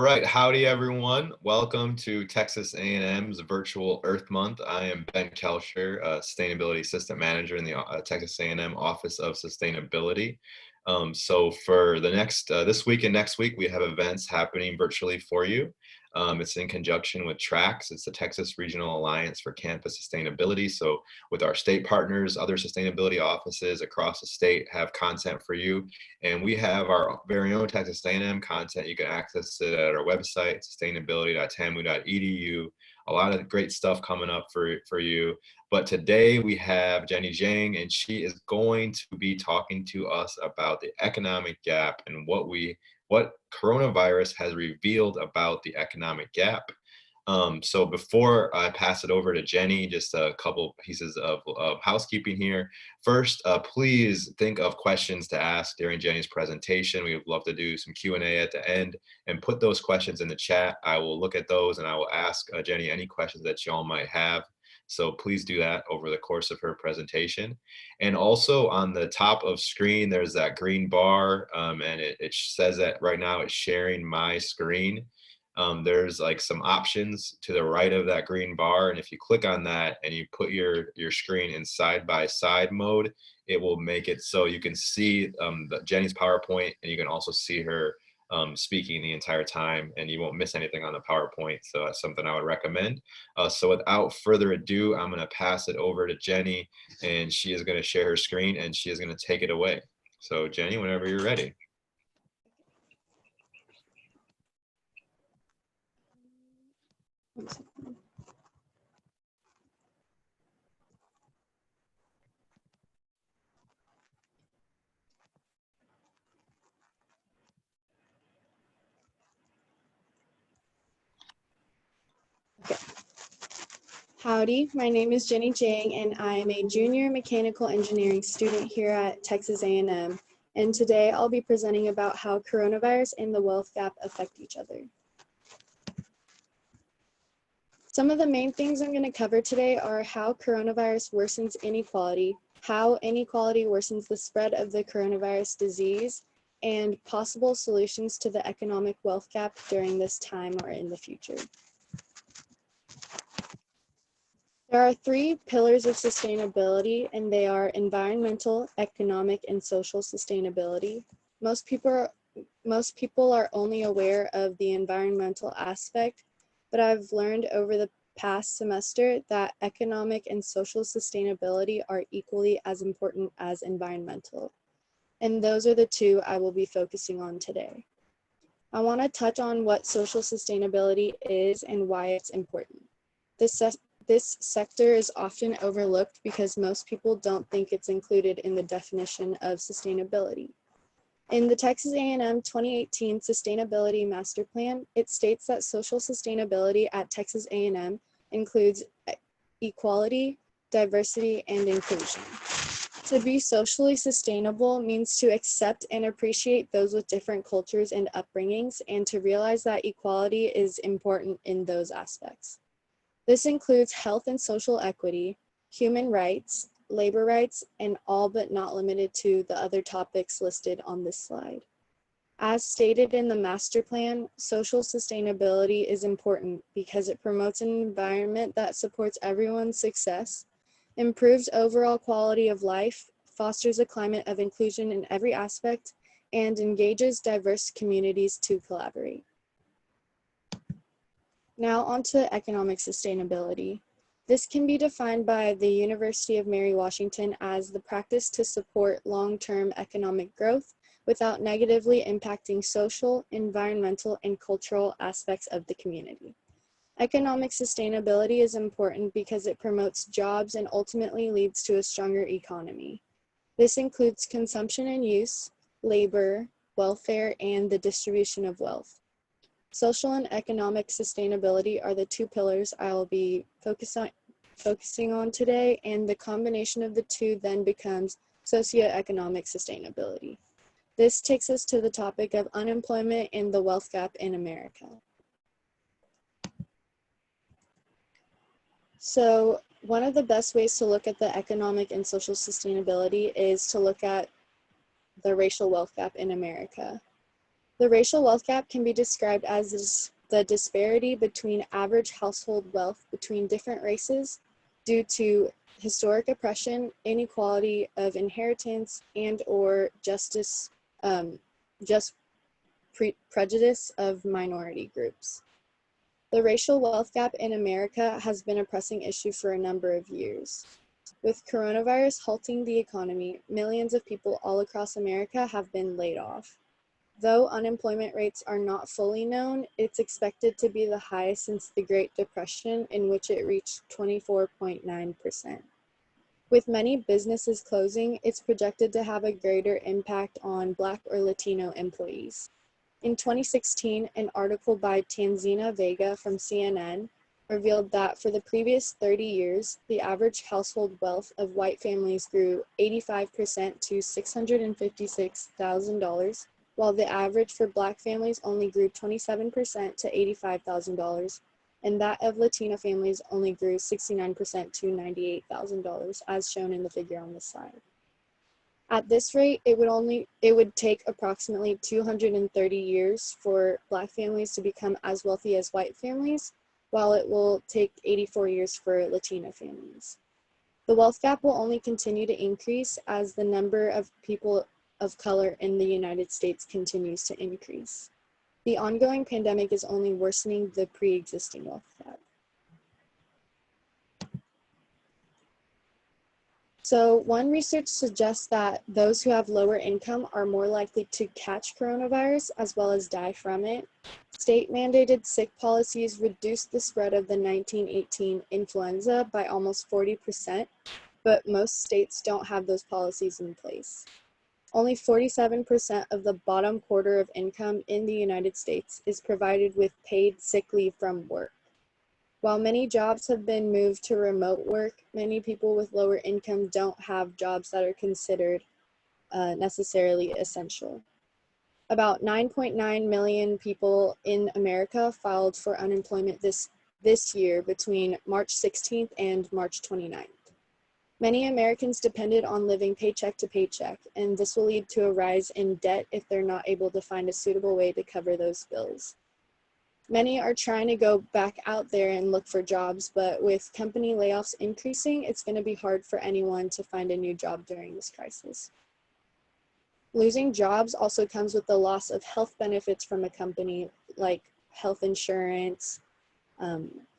All right, howdy everyone. Welcome to Texas A&M's Virtual Earth Month. I am Ben Kelscher, Sustainability Assistant Manager in the Texas A&M Office of Sustainability. So for the next, this week and next week, we have events happening virtually for you. It's in conjunction with TRACS. It's the Texas Regional Alliance for Campus Sustainability. So with our state partners, other sustainability offices across the state have content for you. And we have our very own Texas A&M content. You can access it at our website, sustainability.tamu.edu. A lot of great stuff coming up for you. But today we have Jenny Jiang, and she is going to be talking to us about the economic gap and what coronavirus has revealed about the economic gap. So before I pass it over to Jenny, just a couple pieces of housekeeping here. First, please think of questions to ask during Jenny's presentation. We would love to do some Q&A at the end and put those questions in the chat. I will look at those and I will ask Jenny any questions that y'all might have. So please do that over the course of her presentation. And also on the top of screen, there's that green bar and it says that right now it's sharing my screen. There's like some options to the right of that green bar. And if you click on that and you put your screen in side-by-side mode, it will make it so you can see Jenny's PowerPoint, and you can also see her speaking the entire time, and you won't miss anything on the PowerPoint. So that's something I would recommend. So without further ado, I'm going to pass it over to Jenny, and she is going to share her screen and she is going to take it away. So Jenny, whenever you're ready. Okay. Howdy, my name is Jenny Jiang, and I am a junior mechanical engineering student here at Texas A&M. And today I'll be presenting about how coronavirus and the wealth gap affect each other. Some of the main things I'm going to cover today are how coronavirus worsens inequality, how inequality worsens the spread of the coronavirus disease, and possible solutions to the economic wealth gap during this time or in the future. There are three pillars of sustainability, and they are environmental, economic, and social sustainability. Most people are only aware of the environmental aspect, but I've learned over the past semester that economic and social sustainability are equally as important as environmental. And those are the two I will be focusing on today. I want to touch on what social sustainability is and why it's important. This sector is often overlooked because most people don't think it's included in the definition of sustainability. In the Texas A&M 2018 Sustainability Master Plan, it states that social sustainability at Texas A&M includes equality, diversity, and inclusion. To be socially sustainable means to accept and appreciate those with different cultures and upbringings, and to realize that equality is important in those aspects. This includes health and social equity, human rights, labor rights, and all but not limited to the other topics listed on this slide. As stated in the master plan, social sustainability is important because it promotes an environment that supports everyone's success, improves overall quality of life, fosters a climate of inclusion in every aspect, and engages diverse communities to collaborate. Now on to economic sustainability. This can be defined by the University of Mary Washington as the practice to support long-term economic growth without negatively impacting social, environmental, and cultural aspects of the community. Economic sustainability is important because it promotes jobs and ultimately leads to a stronger economy. This includes consumption and use, labor, welfare, and the distribution of wealth. Social and economic sustainability are the two pillars I will be focusing on today, and the combination of the two then becomes socioeconomic sustainability. This takes us to the topic of unemployment and the wealth gap in America. So one of the best ways to look at the economic and social sustainability is to look at the racial wealth gap in America. The racial wealth gap can be described as the disparity between average household wealth between different races due to historic oppression, inequality of inheritance, and or prejudice of minority groups. The racial wealth gap in America has been a pressing issue for a number of years. With coronavirus halting the economy, millions of people all across America have been laid off. Though unemployment rates are not fully known, it's expected to be the highest since the Great Depression, in which it reached 24.9%. With many businesses closing, it's projected to have a greater impact on Black or Latino employees. In 2016, an article by Tanzina Vega from CNN revealed that for the previous 30 years, the average household wealth of white families grew 85% to $656,000, while the average for Black families only grew 27% to $85,000, and that of Latino families only grew 69% to $98,000, as shown in the figure on this slide. At this rate, it would take approximately 230 years for Black families to become as wealthy as white families, while it will take 84 years for Latino families. The wealth gap will only continue to increase as the number of people of color in the United States continues to increase. The ongoing pandemic is only worsening the pre-existing wealth gap. So one research suggests that those who have lower income are more likely to catch coronavirus as well as die from it. State-mandated sick policies reduced the spread of the 1918 influenza by almost 40%, but most states don't have those policies in place. Only 47% of the bottom quarter of income in the United States is provided with paid sick leave from work. While many jobs have been moved to remote work, many people with lower income don't have jobs that are considered necessarily essential. About 9.9 million people in America filed for unemployment this year between March 16th and March 29th. Many Americans depended on living paycheck to paycheck, and this will lead to a rise in debt if they're not able to find a suitable way to cover those bills. Many are trying to go back out there and look for jobs, but with company layoffs increasing, it's going to be hard for anyone to find a new job during this crisis. Losing jobs also comes with the loss of health benefits from a company, like health insurance,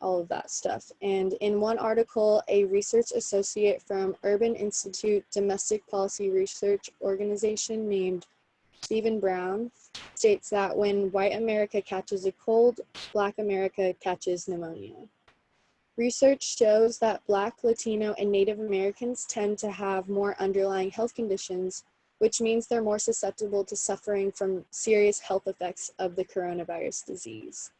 all of that stuff. And in one article, a research associate from Urban Institute Domestic Policy Research Organization named Stephen Brown states that when white America catches a cold, Black America catches pneumonia. Research shows that Black, Latino, and Native Americans tend to have more underlying health conditions, which means they're more susceptible to suffering from serious health effects of the coronavirus disease.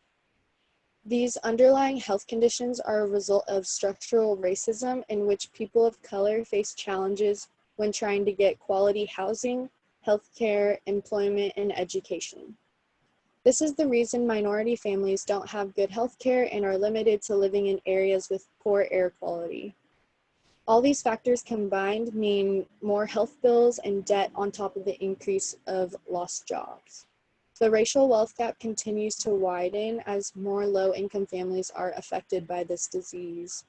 These underlying health conditions are a result of structural racism in which people of color face challenges when trying to get quality housing, healthcare, employment, and education. This is the reason minority families don't have good healthcare and are limited to living in areas with poor air quality. All these factors combined mean more health bills and debt on top of the increase of lost jobs. The racial wealth gap continues to widen as more low-income families are affected by this disease.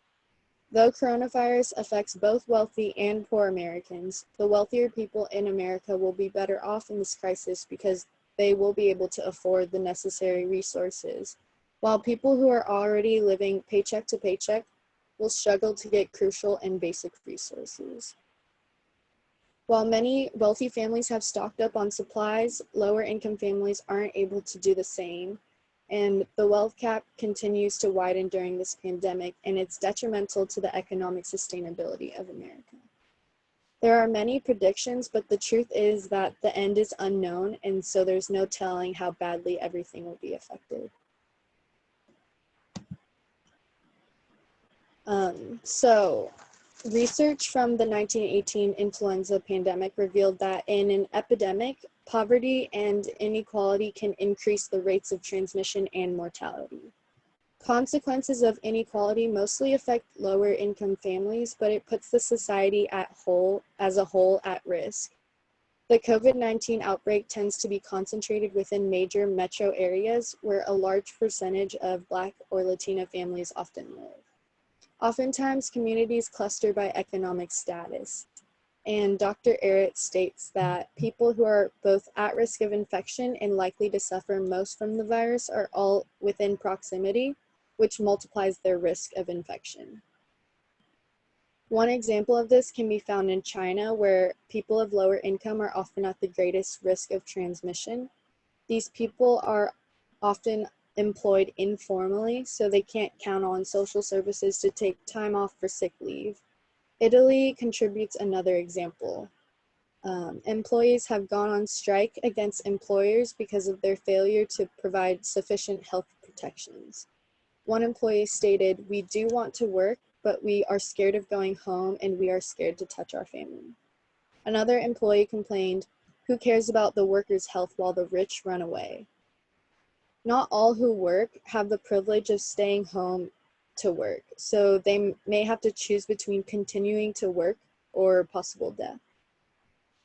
Though coronavirus affects both wealthy and poor Americans, the wealthier people in America will be better off in this crisis because they will be able to afford the necessary resources, while people who are already living paycheck to paycheck will struggle to get crucial and basic resources. While many wealthy families have stocked up on supplies, lower income families aren't able to do the same, and the wealth gap continues to widen during this pandemic, and it's detrimental to the economic sustainability of America. There are many predictions, but the truth is that the end is unknown, and so there's no telling how badly everything will be affected. Research from the 1918 influenza pandemic revealed that in an epidemic, poverty and inequality can increase the rates of transmission and mortality. Consequences of inequality mostly affect lower income families, but it puts the society as a whole at risk. The COVID-19 outbreak tends to be concentrated within major metro areas where a large percentage of Black or Latino families often live. Oftentimes, communities cluster by economic status. And Dr. Arrett states that people who are both at risk of infection and likely to suffer most from the virus are all within proximity, which multiplies their risk of infection. One example of this can be found in China, where people of lower income are often at the greatest risk of transmission. These people are often employed informally, so they can't count on social services to take time off for sick leave. Italy contributes another example. Employees have gone on strike against employers because of their failure to provide sufficient health protections. One employee stated, "We do want to work, but we are scared of going home and we are scared to touch our family." Another employee complained, "Who cares about the workers' health while the rich run away?" Not all who work have the privilege of staying home to work, so they may have to choose between continuing to work or possible death.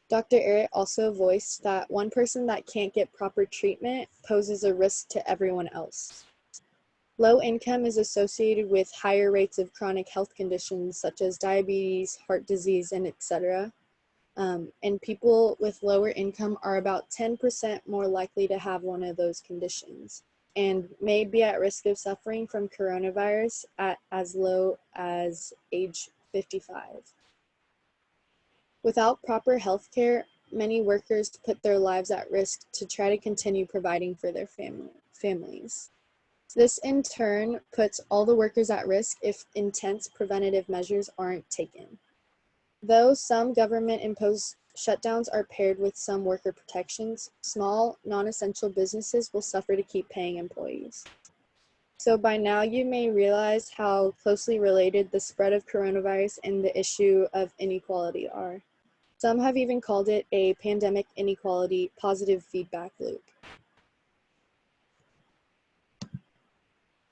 Dr. Arrett also voiced that one person that can't get proper treatment poses a risk to everyone else. Low income is associated with higher rates of chronic health conditions such as diabetes, heart disease, and etc. And people with lower income are about 10% more likely to have one of those conditions and may be at risk of suffering from coronavirus at as low as age 55. Without proper health care, many workers put their lives at risk to try to continue providing for their families. This in turn puts all the workers at risk if intense preventative measures aren't taken. Though some government-imposed shutdowns are paired with some worker protections, small, non-essential businesses will suffer to keep paying employees. So by now you may realize how closely related the spread of coronavirus and the issue of inequality are. Some have even called it a pandemic inequality positive feedback loop.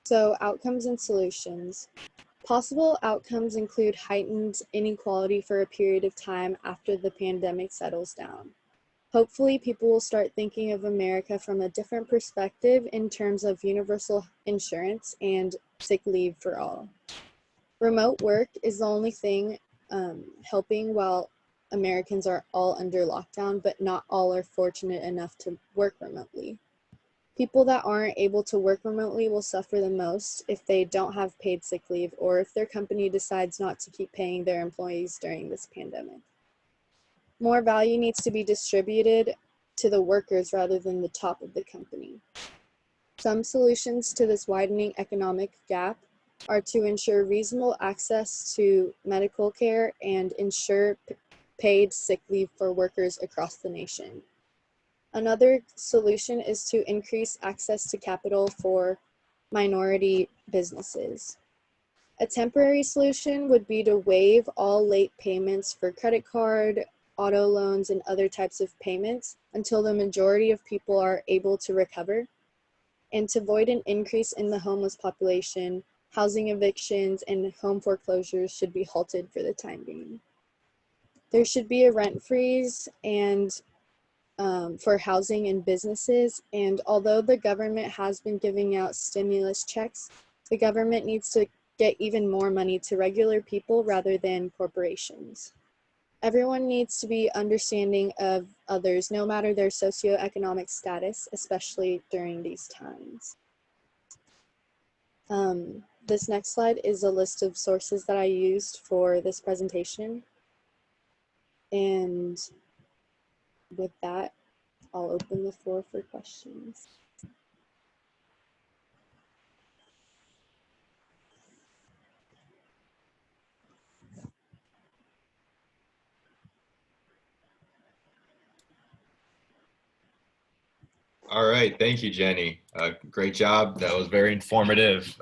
So outcomes and solutions. Possible outcomes include heightened inequality for a period of time after the pandemic settles down. Hopefully, people will start thinking of America from a different perspective in terms of universal insurance and sick leave for all. Remote work is the only thing helping while Americans are all under lockdown, but not all are fortunate enough to work remotely. People that aren't able to work remotely will suffer the most if they don't have paid sick leave or if their company decides not to keep paying their employees during this pandemic. More value needs to be distributed to the workers rather than the top of the company. Some solutions to this widening economic gap are to ensure reasonable access to medical care and ensure paid sick leave for workers across the nation. Another solution is to increase access to capital for minority businesses. A temporary solution would be to waive all late payments for credit card, auto loans, and other types of payments until the majority of people are able to recover. And to avoid an increase in the homeless population, housing evictions and home foreclosures should be halted for the time being. There should be a rent freeze and for housing and businesses, and although the government has been giving out stimulus checks, the government needs to get even more money to regular people rather than corporations. Everyone needs to be understanding of others, no matter their socioeconomic status, especially during these times. This next slide is a list of sources that I used for this presentation. And with that, I'll open the floor for questions. All right, thank you, Jenny. Great job. That was very informative.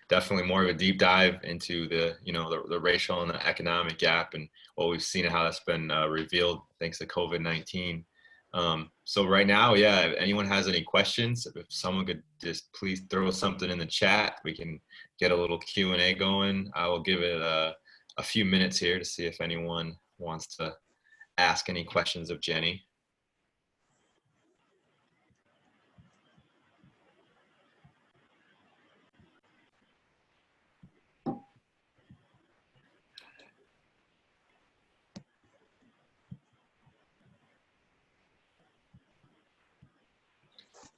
Definitely more of a deep dive into the racial and the economic gap and what we've seen and how that's been revealed thanks to COVID-19. So right now, yeah, if anyone has any questions, if someone could just please throw something in the chat, we can get a little Q&A going. I will give it a few minutes here to see if anyone wants to ask any questions of Jenny.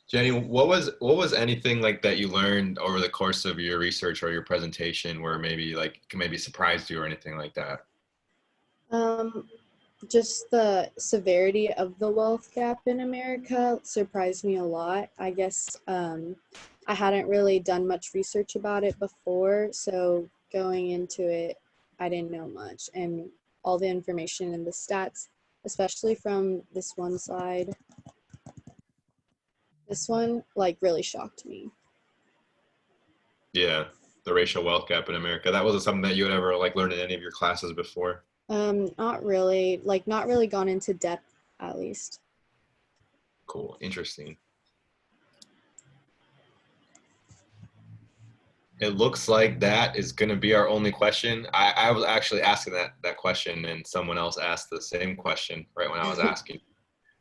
Jenny, what was anything like that you learned over the course of your research or your presentation where maybe surprised you or anything like that? Um, just the severity of the wealth gap in America surprised me a lot. I guess I hadn't really done much research about it before, so going into it, I didn't know much. And all the information and the stats, especially from this one slide, this one like really shocked me. Yeah, the racial wealth gap in America. That wasn't something that you had ever like learned in any of your classes before. Not really, like not really gone into depth at least. Cool, interesting. It looks like that is going to be our only question. I was actually asking that question, and someone else asked the same question right when I was asking.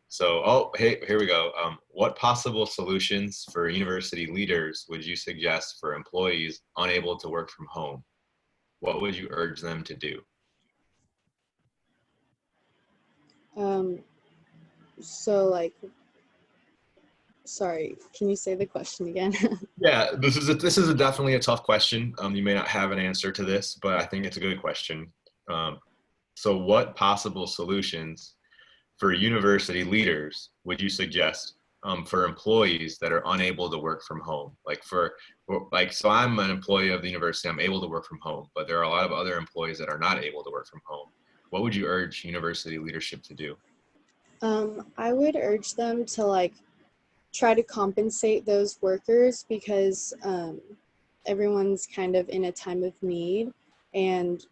So, oh, hey, here we go. What possible solutions for university leaders would you suggest for employees unable to work from home? What would you urge them to do? Um, so like, sorry, can you say the question again? Yeah, this is definitely a tough question. You may not have an answer to this, but I think it's a good question. Um, so, what possible solutions for university leaders would you suggest for employees that are unable to work from home? So I'm an employee of the university. I'm able to work from home, but there are a lot of other employees that are not able to work from home. What would you urge university leadership to do? I would urge them to like try to compensate those workers because everyone's kind of in a time of need, and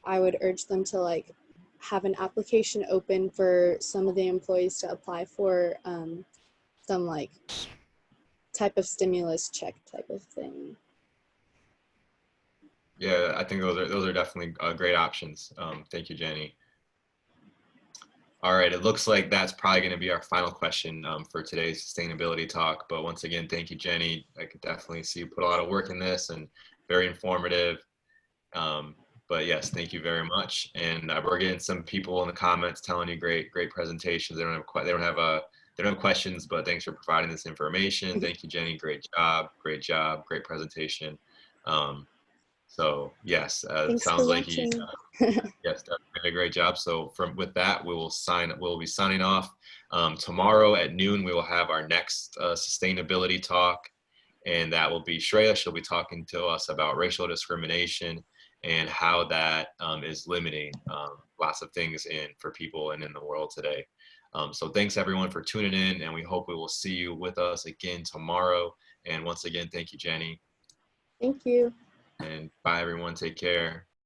I would urge them to like have an application open for some of the employees to apply for some like type of stimulus check type of thing. Yeah, I think those are definitely great options. Thank you, Jenny. All right, it looks like that's probably going to be our final question for today's sustainability talk. But once again, thank you, Jenny. I could definitely see you put a lot of work in this and very informative. Um, but yes, thank you very much. And we're getting some people in the comments telling you great presentations. They don't have questions, but thanks for providing this information. Thank you, Jenny. Great job, great presentation. Um, so yes, Thanks for sounds like you watching. yes, definitely did a great job. So with that, we'll be signing off. Tomorrow at noon, we will have our next sustainability talk, and that will be Shreya. She'll be talking to us about racial discrimination and how that is limiting lots of things for people and in the world today. So thanks everyone for tuning in, and we hope we will see you with us again tomorrow. And once again, thank you, Jenny. Thank you. And bye everyone. Take care.